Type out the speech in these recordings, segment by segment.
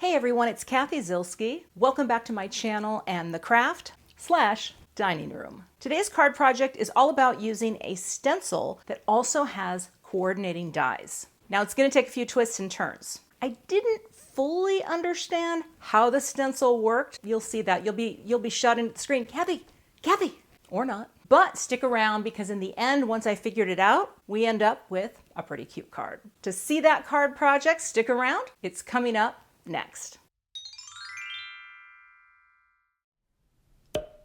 Hey everyone, it's Cathy Zielske. Welcome back to my channel and the craft/dining room. Today's card project is all about using a stencil that also has coordinating dies. Now it's going to take a few twists and turns. I didn't fully understand how the stencil worked. You'll see that. You'll be shut into the screen. Cathy, or not. But stick around because in the end, once I figured it out, we end up with a pretty cute card. To see that card project, stick around. It's coming up next.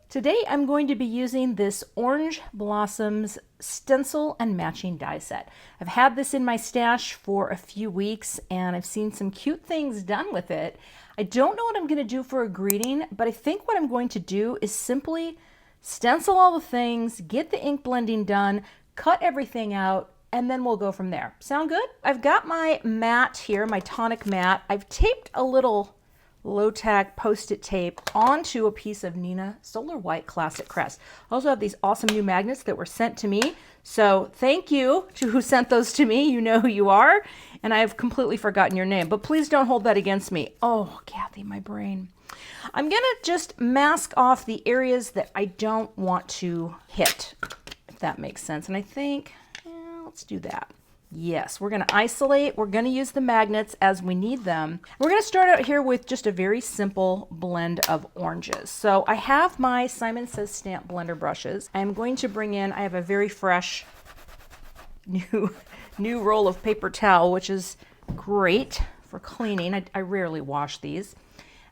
Today I'm going to be using this Orange Blossoms stencil and matching die set. I've had this in my stash for a few weeks and I've seen some cute things done with it. I don't know what I'm going to do for a greeting, but I think what I'm going to do is simply stencil all the things, get the ink blending done, cut everything out, and then we'll go from there. Sound good? I've got my mat here, my tonic mat. I've taped a little low-tack post-it tape onto a piece of Neenah Solar White Classic Crest. I also have these awesome new magnets that were sent to me. So thank you to who sent those to me. You know who you are. And I've completely forgotten your name, but please don't hold that against me. Oh, Cathy, my brain. I'm gonna just mask off the areas that I don't want to hit, if that makes sense. And I think, let's do that. Yes, we're going to isolate. We're going to use the magnets as we need them. We're going to start out here with just a very simple blend of oranges. So I have my Simon Says Stamp blender brushes. I'm going to bring in, I have a very fresh new roll of paper towel, which is great for cleaning. I rarely wash these.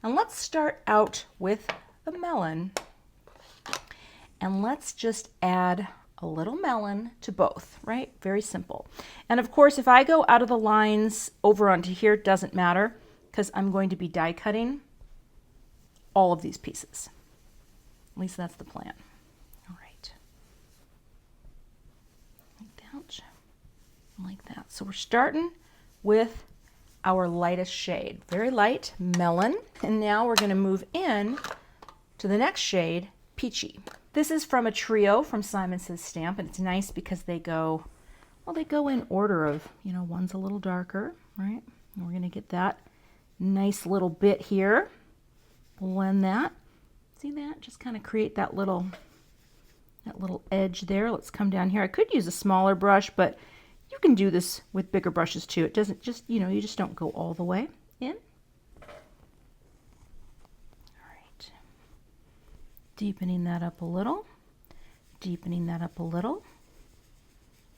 And let's start out with the melon. And let's just add a little melon to both, right? Very simple. And of course, if I go out of the lines over onto here, it doesn't matter because I'm going to be die cutting all of these pieces. At least that's the plan. All right. Like that. So we're starting with our lightest shade, very light melon. And now we're going to move in to the next shade, Peachy. This is from a trio from Simon Says Stamp, and it's nice because they go, well, they go in order of, one's a little darker, right? And we're going to get that nice little bit here. Blend that. See that? Just kind of create that little edge there. Let's come down here. I could use a smaller brush, but you can do this with bigger brushes too. It doesn't just, you just don't go all the way in. Deepening that up a little,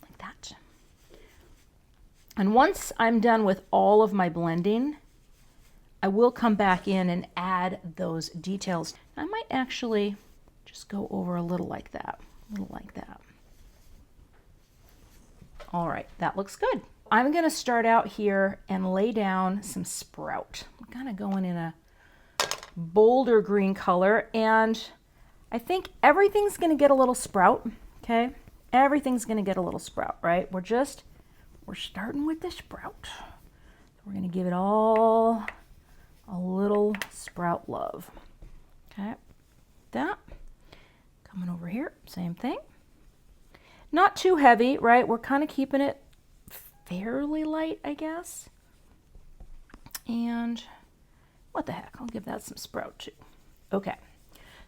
like that. And once I'm done with all of my blending, I will come back in and add those details. I might actually just go over a little like that, All right, that looks good. I'm gonna start out here and lay down some sprout. I'm kind of going in a bolder green color, and I think everything's going to get a little sprout, okay? Everything's going to get a little sprout, right? We're starting with the sprout. We're going to give it all a little sprout love, okay? That. Coming over here, same thing. Not too heavy, right? We're kind of keeping it fairly light, I guess. And what the heck? I'll give that some sprout too. Okay.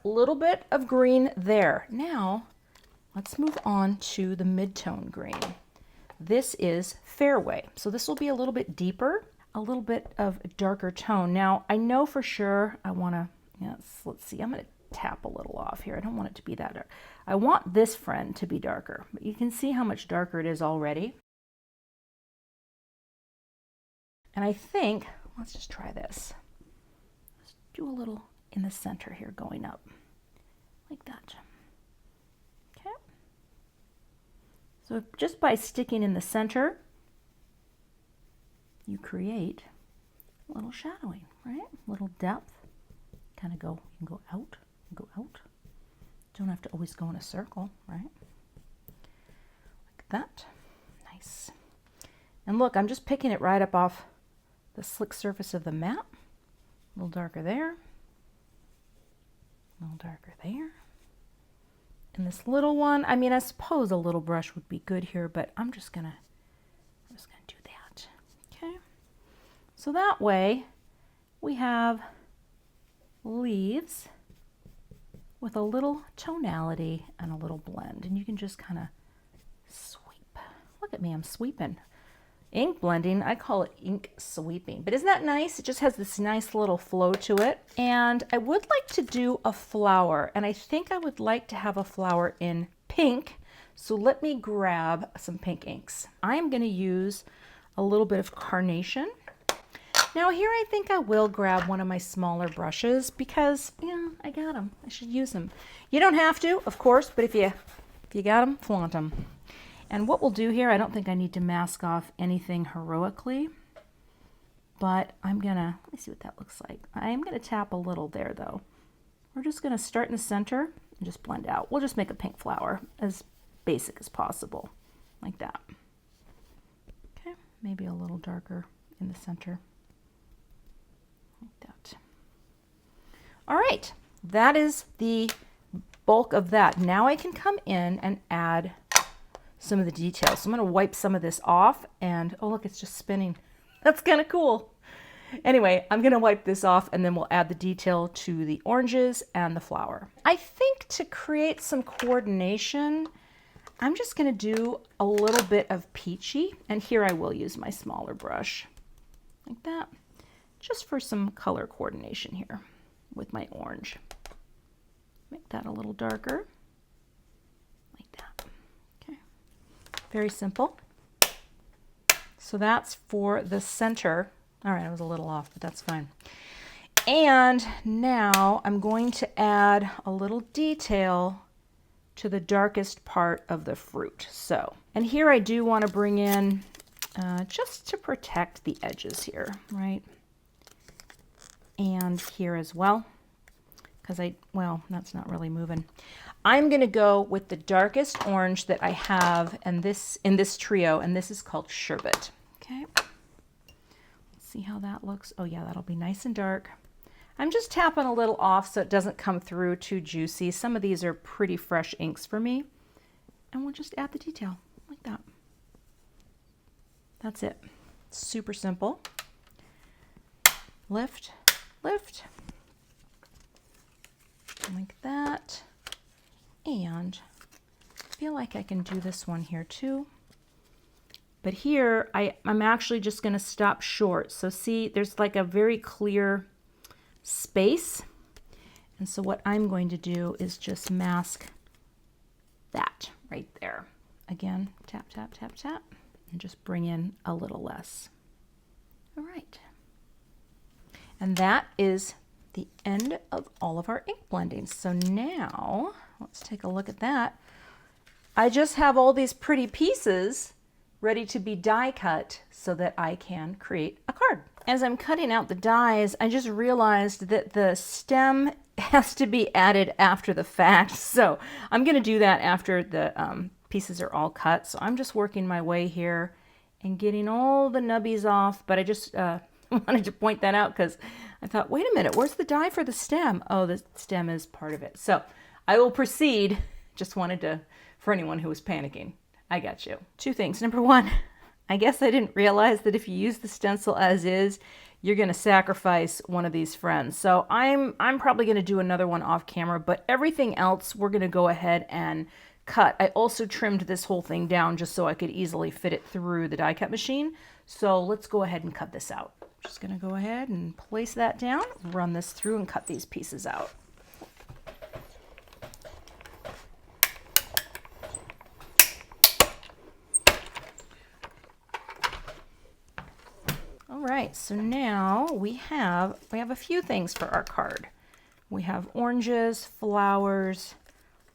Little bit of green there. Now let's move on to the mid-tone green. This is Fairway, so this will be a little bit deeper, a little bit of a darker tone. Now I know for sure I want to, let's see, I'm going to tap a little off here. I don't want it to be that dark. I want this friend to be darker, but you can see how much darker it is already. And I think, let's just try this. Let's do a little in the center here going up like that. Okay. So just by sticking in the center, you create a little shadowing, right? A little depth. Kind of go, you can go out, go out. Don't have to always go in a circle, right? Like that. Nice. And look, I'm just picking it right up off the slick surface of the mat. A little darker there. A little darker there. And this little one, I mean, I suppose a little brush would be good here, but I'm just gonna do that. Okay. So that way we have leaves with a little tonality and a little blend. And you can just kind of sweep. Look at me, I'm sweeping. Ink blending, I call it ink sweeping. But isn't that nice? It just has this nice little flow to it. And I would like to do a flower, and I think I would like to have a flower in pink. So let me grab some pink inks. I'm going to use a little bit of Carnation. Now here I think I will grab one of my smaller brushes because, yeah, I got them. I should use them. You don't have to, of course, but if you got them, flaunt them. And what we'll do here, I don't think I need to mask off anything heroically, but I'm gonna, let me see what that looks like. I am gonna tap a little there though. We're just gonna start in the center and just blend out. We'll just make a pink flower as basic as possible, like that. Okay, maybe a little darker in the center. Like that. All right, that is the bulk of that. Now I can come in and add some of the details. So I'm going to wipe some of this off and, oh look, it's just spinning. That's kind of cool. Anyway, I'm going to wipe this off and then we'll add the detail to the oranges and the flower. I think to create some coordination, I'm just going to do a little bit of Peachy, and here I will use my smaller brush like that, just for some color coordination here with my orange. Make that a little darker, like that. Okay, very simple. So that's for the center. All right, I was a little off, but that's fine. And now I'm going to add a little detail to the darkest part of the fruit. So, and here I do want to bring in, just to protect the edges here, right? And here as well, because well, that's not really moving. I'm going to go with the darkest orange that I have in this trio, and this is called Sherbet. Okay, let's see how that looks. Oh yeah, that'll be nice and dark. I'm just tapping a little off so it doesn't come through too juicy. Some of these are pretty fresh inks for me. And we'll just add the detail like that. That's it. Super simple. Lift, lift. Like that. And I feel like I can do this one here too. But here, I'm actually just going to stop short. So see, there's like a very clear space. And so what I'm going to do is just mask that right there. Again, tap, tap, tap, tap, and just bring in a little less. All right. And that is the end of all of our ink blending. So now let's take a look at that. I just have all these pretty pieces ready to be die cut so that I can create a card. As I'm cutting out the dies, I just realized that the stem has to be added after the fact. So I'm going to do that after the pieces are all cut. So I'm just working my way here and getting all the nubbies off. But I just wanted to point that out because I thought, wait a minute, where's the die for the stem? Oh, the stem is part of it. So I will proceed. Just wanted to, for anyone who was panicking, I got you. Two things. Number one, I guess I didn't realize that if you use the stencil as is, you're going to sacrifice one of these friends. So I'm probably going to do another one off camera, but everything else we're going to go ahead and cut. I also trimmed this whole thing down just so I could easily fit it through the die cut machine. So let's go ahead and cut this out. Just going to go ahead and place that down, run this through and cut these pieces out. All right, so now we have a few things for our card. We have oranges, flowers,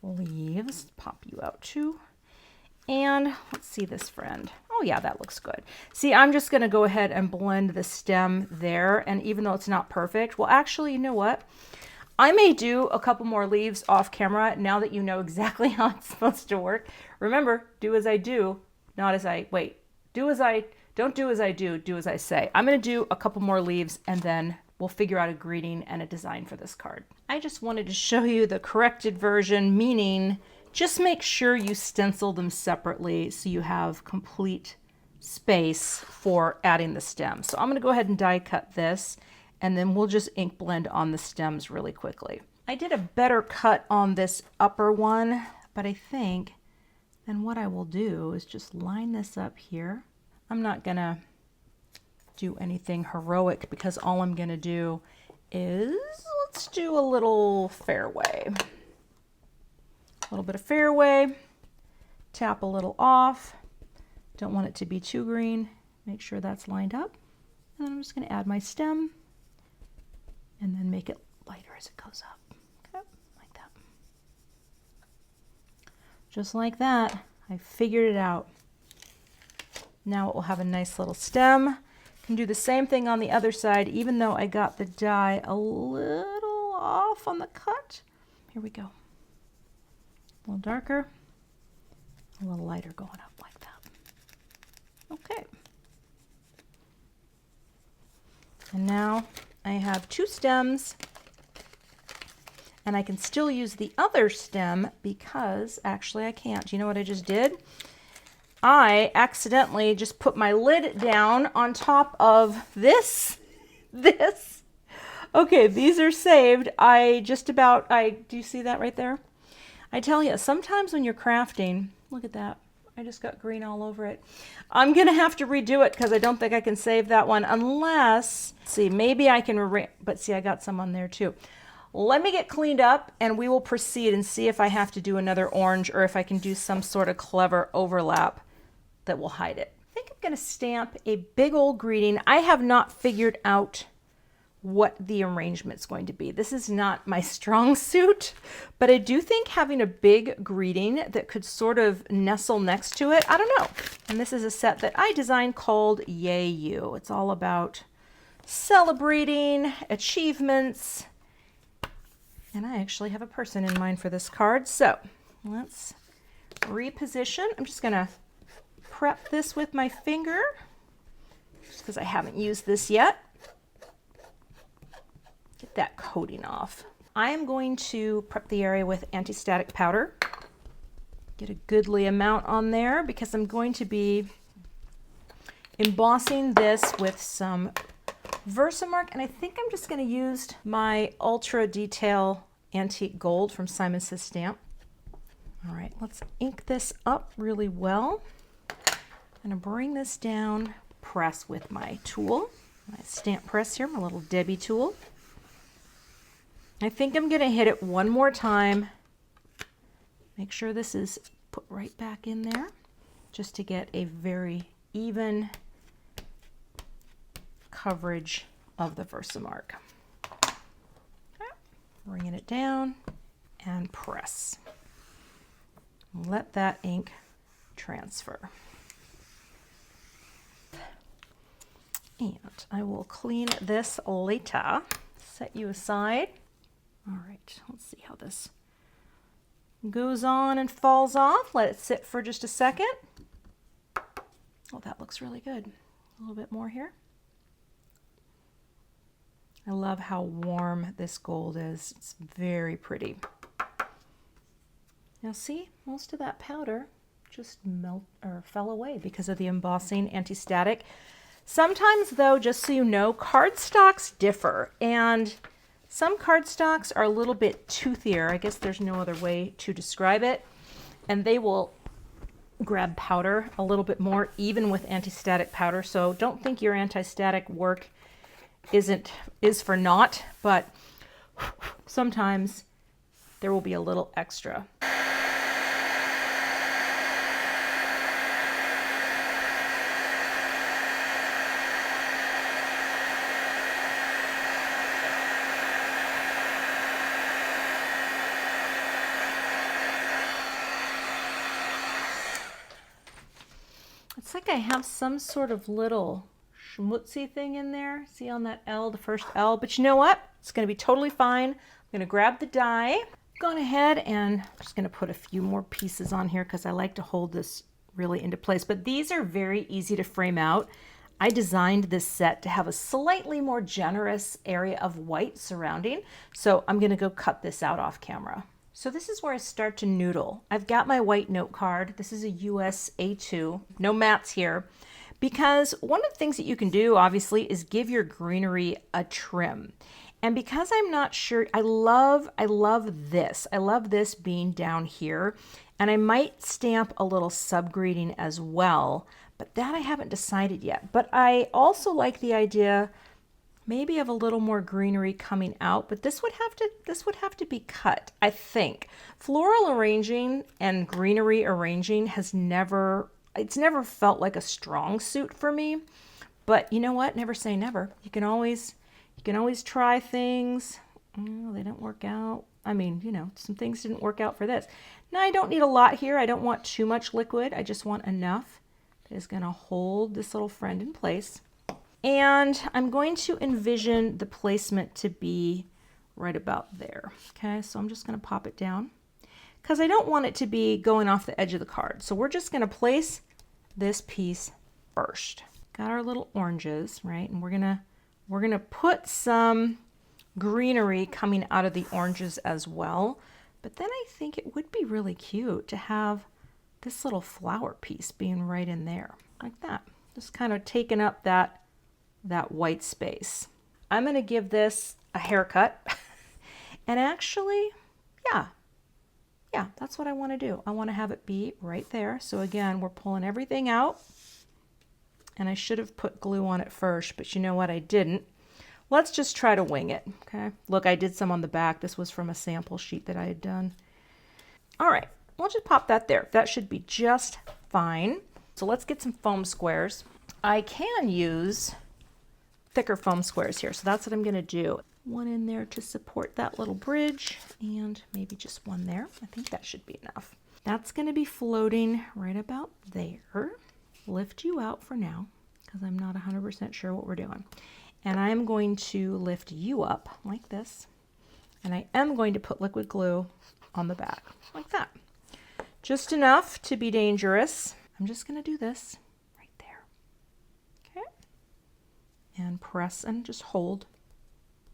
leaves. Pop you out too. And let's see this friend. Oh yeah, that looks good. See, I'm just going to go ahead and blend the stem there. And even though it's not perfect, well, actually, you know what? I may do a couple more leaves off camera now that you know exactly how it's supposed to work. Remember, do as I do, not as I, wait, don't do as I do as I say. I'm going to do a couple more leaves and then we'll figure out a greeting and a design for this card. I just wanted to show you the corrected version, meaning just make sure you stencil them separately so you have complete space for adding the stem. So I'm going to go ahead and die cut this and then we'll just ink blend on the stems really quickly. I did a better cut on this upper one, but I think then what I will do is just line this up here. I'm not gonna do anything heroic because all I'm gonna do is, let's do a little Fairway. A little bit of Fairway, tap a little off. Don't want it to be too green. Make sure that's lined up. And then I'm just gonna add my stem and then make it lighter as it goes up. Okay, like that. Just like that, I figured it out. Now it will have a nice little stem. Can do the same thing on the other side, even though I got the die a little off on the cut. Here we go. A little darker, a little lighter going up like that. Okay. And now I have two stems, and I can still use the other stem because actually I can't. You know what I just did? I accidentally just put my lid down on top of this. Okay, these are saved. Do you see that right there? I tell you, sometimes when you're crafting, look at that. I just got green all over it. I'm gonna have to redo it because I don't think I can save that one unless, see, maybe I can, but see, I got some on there too. Let me get cleaned up and we will proceed and see if I have to do another orange or if I can do some sort of clever overlap that will hide it. I think I'm gonna stamp a big old greeting. I have not figured out what the arrangement's going to be. This is not my strong suit, but I do think having a big greeting that could sort of nestle next to it, I don't know. And this is a set that I designed called Yay You. It's all about celebrating achievements. And I actually have a person in mind for this card. So let's reposition. I'm just gonna prep this with my finger just because I haven't used this yet. Get that coating off. I am going to prep the area with anti-static powder. Get a goodly amount on there because I'm going to be embossing this with some Versamark, and I think I'm just going to use my Ultra Detail Antique Gold from Simon Says Stamp. All right, let's ink this up really well. I'm going to bring this down, press with my tool, my stamp press here, my little Debbie tool. I think I'm going to hit it one more time. Make sure this is put right back in there just to get a very even coverage of the Versamark. Okay. Bringing it down and press. Let that ink transfer. And I will clean this later. Set you aside. All right, let's see how this goes on and falls off. Let it sit for just a second. Oh, that looks really good. A little bit more here. I love how warm this gold is. It's very pretty. Now see, most of that powder just fell away because of the embossing anti-static. Sometimes though, just so you know, cardstocks differ, and some cardstocks are a little bit toothier. I guess there's no other way to describe it. And they will grab powder a little bit more, even with anti-static powder. So don't think your anti-static work is for naught, but sometimes there will be a little extra. It's like I have some sort of little schmutzy thing in there. See on that L, the first L, but you know what? It's gonna be totally fine. I'm gonna grab the die. Gone ahead and I'm just gonna put a few more pieces on here because I like to hold this really into place, but these are very easy to frame out. I designed this set to have a slightly more generous area of white surrounding, so I'm gonna go cut this out off camera. So this is where I start to noodle. I've got my white note card. This is a US A2, no mats here, because one of the things that you can do, obviously, is give your greenery a trim. And because I'm not sure, I love this. I love this being down here. And I might stamp a little subgrading as well, but that I haven't decided yet. But I also like the idea maybe of a little more greenery coming out, but this would have to be cut, I think. Floral arranging and greenery arranging has never felt like a strong suit for me. But you know what? Never say never. You can always try things. Oh, they don't work out. I mean, you know, some things didn't work out for this. Now, I don't need a lot here. I don't want too much liquid. I just want enough that is going to hold this little friend in place. And I'm going to envision the placement to be right about there. Okay, so I'm just going to pop it down because I don't want it to be going off the edge of the card. So we're just going to place this piece first. Got our little oranges, right? And we're gonna put some greenery coming out of the oranges as well. But then I think it would be really cute to have this little flower piece being right in there, like that. Just kind of taking up that white space. I'm going to give this a haircut. And actually, yeah, that's what I want to do. I want to have it be right there. So again, we're pulling everything out. And I should have put glue on it first, but you know what? I didn't. Let's just try to wing it, okay? Look, I did some on the back. This was from a sample sheet that I had done. All right, we'll just pop that there. That should be just fine. So let's get some foam squares. I can use thicker foam squares here, so that's what I'm gonna do. One in there to support that little bridge, and maybe just one there. I think that should be enough. That's gonna be floating right about there. Lift you out for now, because I'm not 100% sure what we're doing. And I'm going to lift you up like this, and I am going to put liquid glue on the back, like that. Just enough to be dangerous. I'm just gonna do this right there, okay? And press and just hold.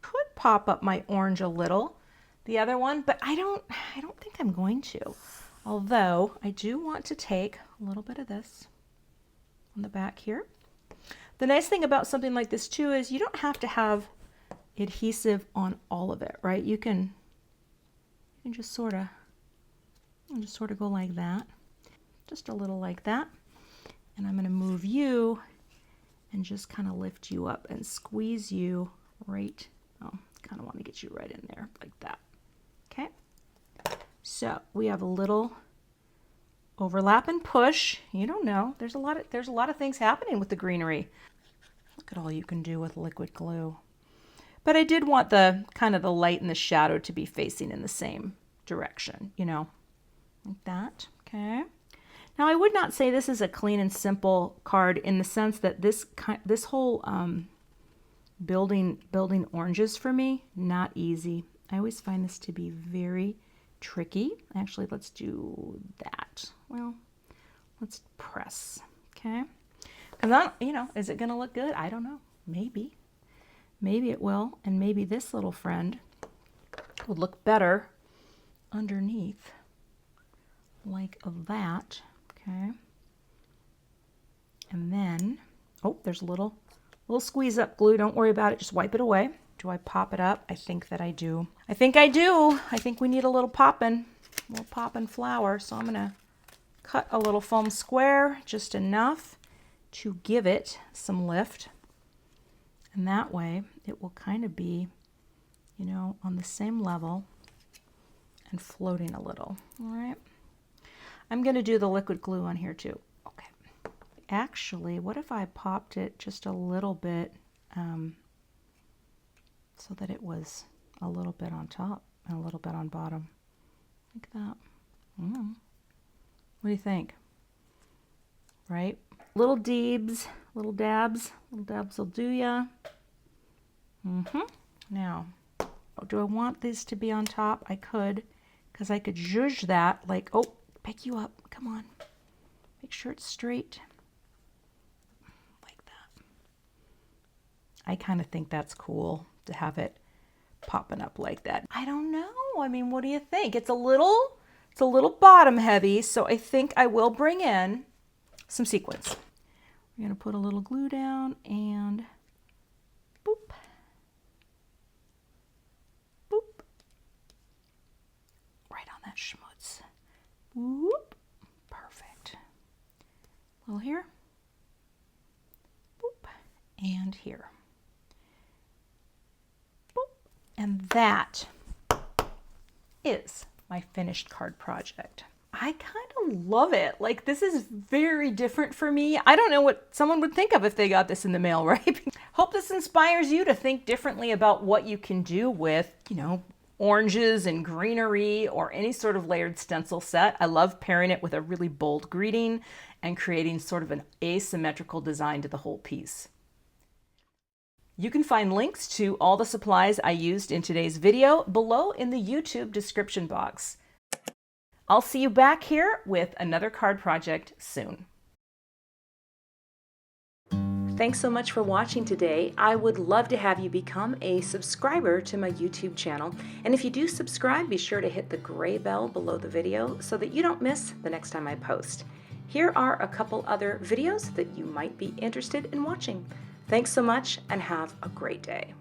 Could pop up my orange a little, the other one, but I don't think I'm going to. Although I do want to take a little bit of this on the back here. The nice thing about something like this too is you don't have to have adhesive on all of it, right? You can just sort of go like that, just a little like that. And I'm going to move you and just kind of lift you up and squeeze you right. Oh, kind of want to get you right in there like that. Okay. So we have a little overlap and push. You don't know. There's a lot of things happening with the greenery. Look at all you can do with liquid glue. But I did want the kind of the light and the shadow to be facing in the same direction, you know, like that. Okay. Now I would not say this is a clean and simple card in the sense that this whole building oranges for me, not easy. I always find this to be very tricky. Actually, let's do that. Well, let's press, okay? And you know, is it going to look good? I don't know. Maybe it will, and maybe this little friend would look better underneath, like that, okay? And then, oh, there's a little squeeze up glue. Don't worry about it. Just wipe it away. Do I pop it up? I think that I do. I think I do. I think we need a little poppin' flower. So I'm going to cut a little foam square, just enough to give it some lift. And that way it will kind of be, you know, on the same level and floating a little. All right. I'm going to do the liquid glue on here too. Okay. Actually, what if I popped it just a little bit so that it was a little bit on top and a little bit on bottom, like that. What do you think? Right? Little dabs will do ya. Now, do I want these to be on top? I could, because I could zhuzh that, like, oh, pick you up. Come on. Make sure it's straight. Like that. I kind of think that's cool to have it popping up like that. I don't know. I mean, what do you think? It's a little bottom heavy, so I think I will bring in some sequins. We're going to put a little glue down and boop, boop, right on that schmutz. Whoop, perfect. A little here, boop, and here. Boop. And that is my finished card project. I kind of love it. Like, this is very different for me. I don't know what someone would think of if they got this in the mail, right? Hope this inspires you to think differently about what you can do with, you know, oranges and greenery or any sort of layered stencil set. I love pairing it with a really bold greeting and creating sort of an asymmetrical design to the whole piece. You can find links to all the supplies I used in today's video below in the YouTube description box. I'll see you back here with another card project soon. Thanks so much for watching today. I would love to have you become a subscriber to my YouTube channel. And if you do subscribe, be sure to hit the gray bell below the video so that you don't miss the next time I post. Here are a couple other videos that you might be interested in watching. Thanks so much and have a great day.